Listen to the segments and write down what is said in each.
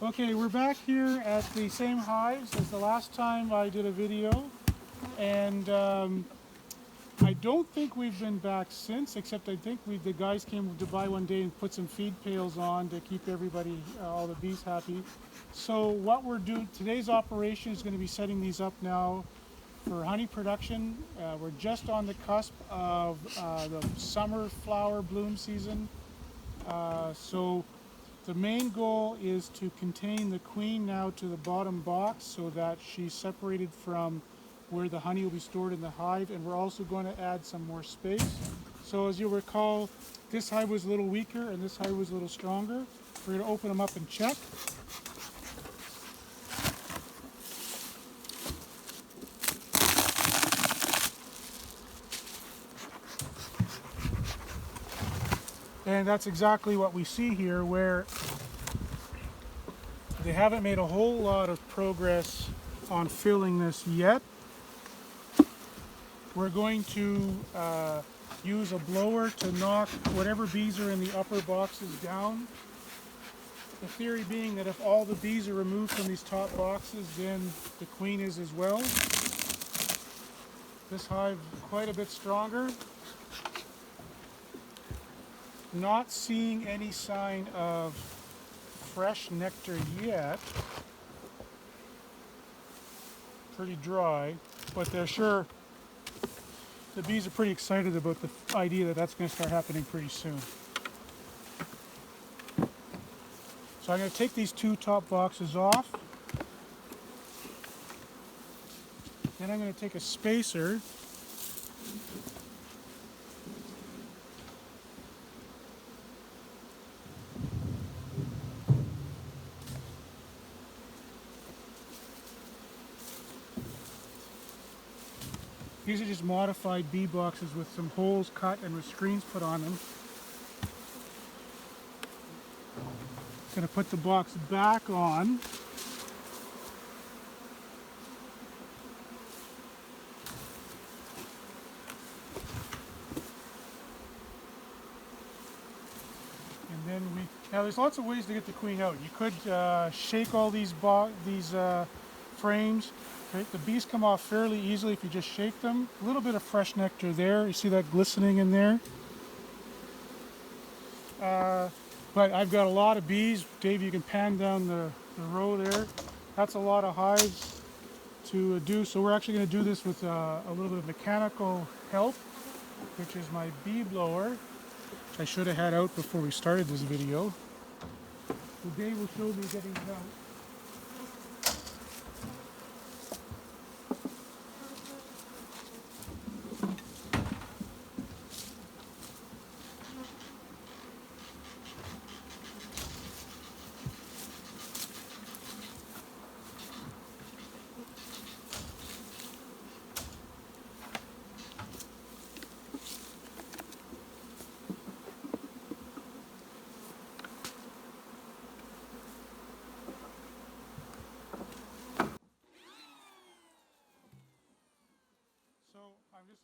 Okay, we're back here at the same hives as the last time I did a video, and I don't think we've been back since, except I think the guys came to buy one day and put some feed pails on to keep everybody, all the bees happy. So what we're doing, today's operation is going to be setting these up now for honey production. We're just on the cusp of the summer flower bloom season. So the main goal is to contain the queen now to the bottom box so that she's separated from where the honey will be stored in the hive, and we're also going to add some more space. So as you'll recall, this hive was a little weaker and this hive was a little stronger. We're going to open them up and check. And that's exactly what we see here, where they haven't made a whole lot of progress on filling this yet. We're going to use a blower to knock whatever bees are in the upper boxes down. The theory being that if all the bees are removed from these top boxes, then the queen is as well. This hive quite a bit stronger. Not seeing any sign of fresh nectar yet. Pretty dry, but they're sure, the bees are pretty excited about the idea that that's going to start happening pretty soon. So I'm going to take these two top boxes off. Then I'm going to take a spacer These are just modified bee boxes with some holes cut and with screens put on them. Going to put the box back on. And then now there's lots of ways to get the queen out. You could shake all these frames. Right? The bees come off fairly easily if you just shake them. A little bit of fresh nectar there. You see that glistening in there? But I've got a lot of bees. Dave, you can pan down the row there. That's a lot of hives to do. So we're actually going to do this with a little bit of mechanical help, which is my bee blower, which I should have had out before we started this video. So Dave will show me getting it out.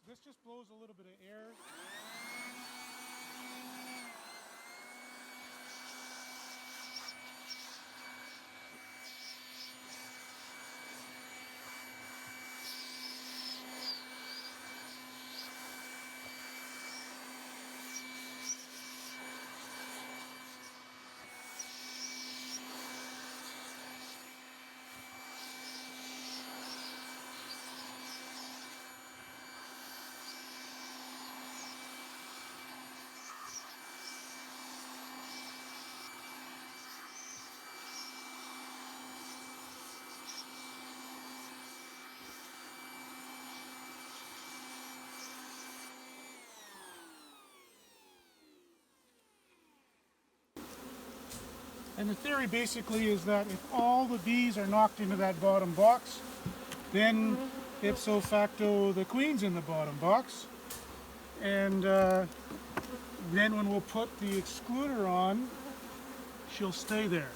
This just blows a little bit of air. And the theory basically is that if all the bees are knocked into that bottom box, then ipso facto the queen's in the bottom box. And then when we'll put the excluder on, she'll stay there.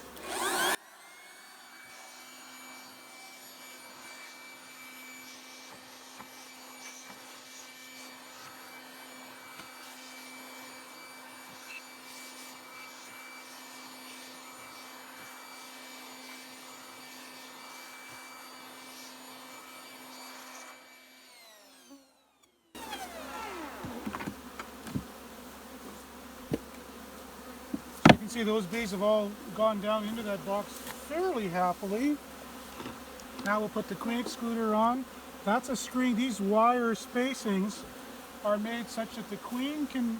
see those bees have all gone down into that box fairly happily. Now we'll put the queen excluder on. That's a screen. These wire spacings are made such that the queen can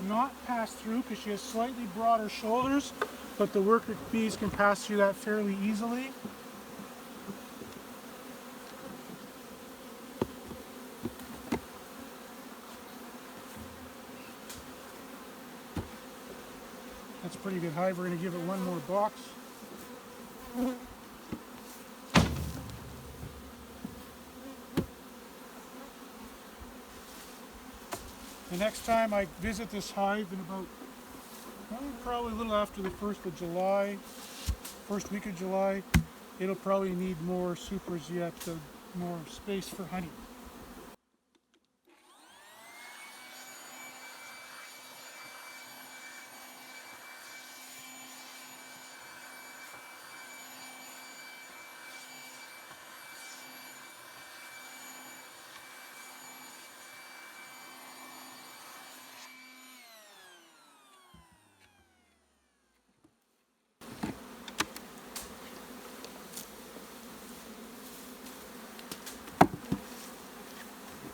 not pass through because she has slightly broader shoulders, but the worker bees can pass through that fairly easily. That's a pretty good hive. We're going to give it one more box. The next time I visit this hive in about, probably a little after the 1st of July, first week of July, it'll probably need more supers yet, more space for honey.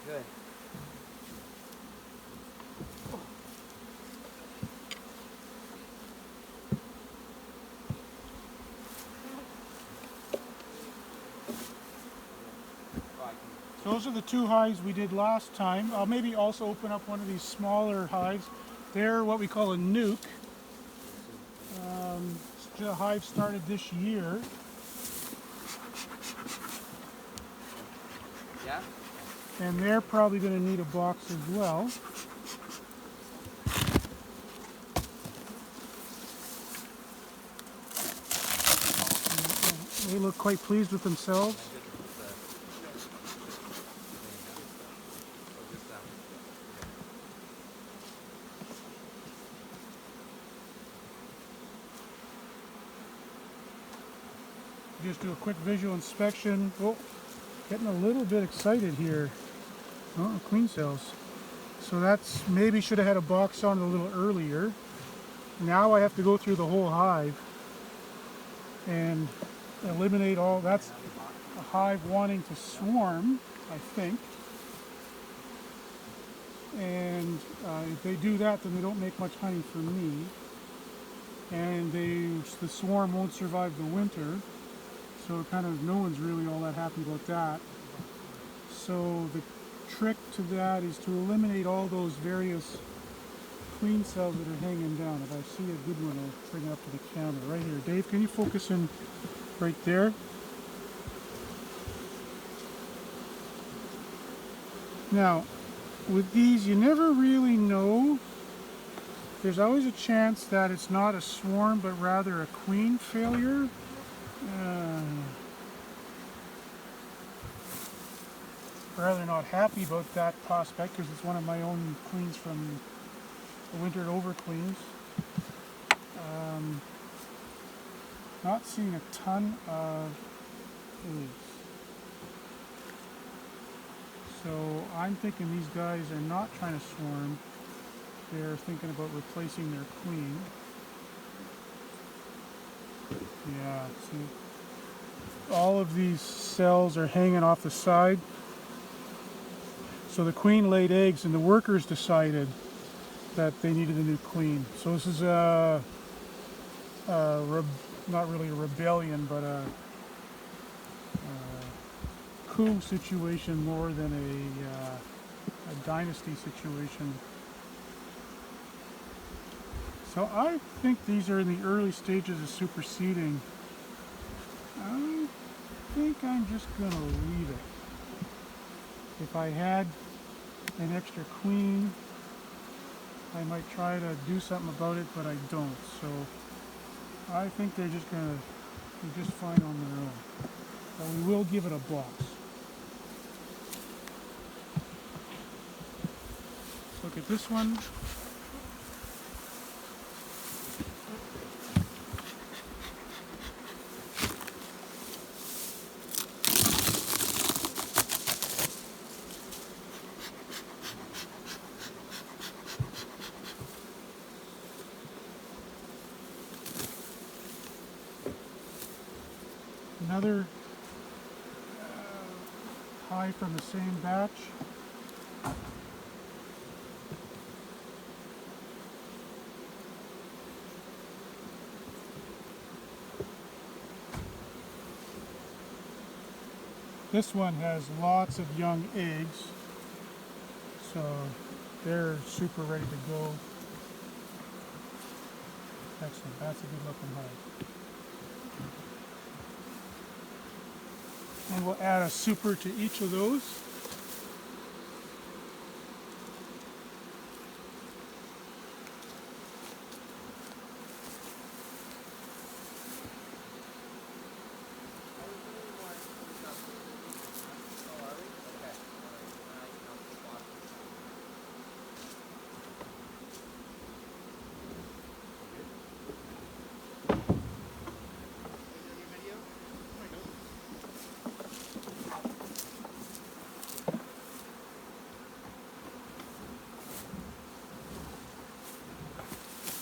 Good. Those are the two hives we did last time. I'll maybe also open up one of these smaller hives. They're what we call a nuke. The hive started this year. Yeah? And they're probably going to need a box as well. They look quite pleased with themselves. Just do a quick visual inspection. Oh, getting a little bit excited here. Oh, queen cells. So that's maybe should have had a box on it a little earlier. Now I have to go through the whole hive and eliminate all. That's a hive wanting to swarm, I think. And if they do that, then they don't make much honey for me. And the swarm won't survive the winter. So kind of no one's really all that happy about that. So the trick to that is to eliminate all those various queen cells that are hanging down. If I see a good one, I'll bring it up to the camera. Right here. Dave, can you focus in right there? Now, with these, you never really know. There's always a chance that it's not a swarm, but rather a queen failure. Rather not happy about that prospect because it's one of my own queens from the wintered over queens. Not seeing a ton of eggs. So I'm thinking these guys are not trying to swarm. They're thinking about replacing their queen. Yeah, see, all of these cells are hanging off the side. So the queen laid eggs and the workers decided that they needed a new queen. So this is not really a rebellion, but a coup situation more than a dynasty situation. So I think these are in the early stages of superseding. I think I'm just going to leave it. If I had an extra queen, I might try to do something about it, but I don't. So I think they're just fine on their own. But we will give it a box. Let's look at this one. another hive from the same batch. This one has lots of young eggs, so they're super ready to go. Excellent, that's a good looking hive. And we'll add a super to each of those.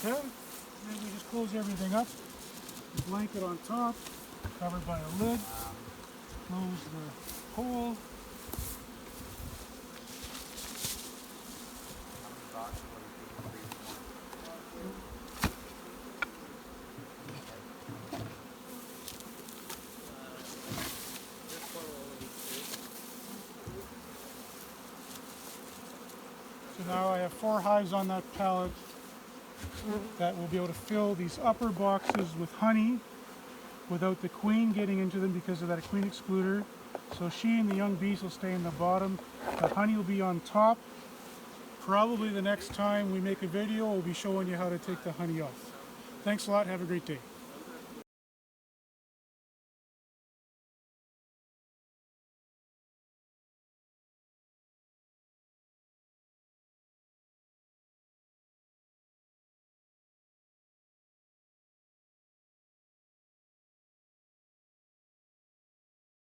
Okay, then we just close everything up. The blanket on top, covered by a lid. Close the hole. So now I have 4 hives on that pallet that will be able to fill these upper boxes with honey without the queen getting into them because of that queen excluder. So she and the young bees will stay in the bottom. The honey will be on top. Probably the next time we make a video, we'll be showing you how to take the honey off. Thanks a lot. Have a great day.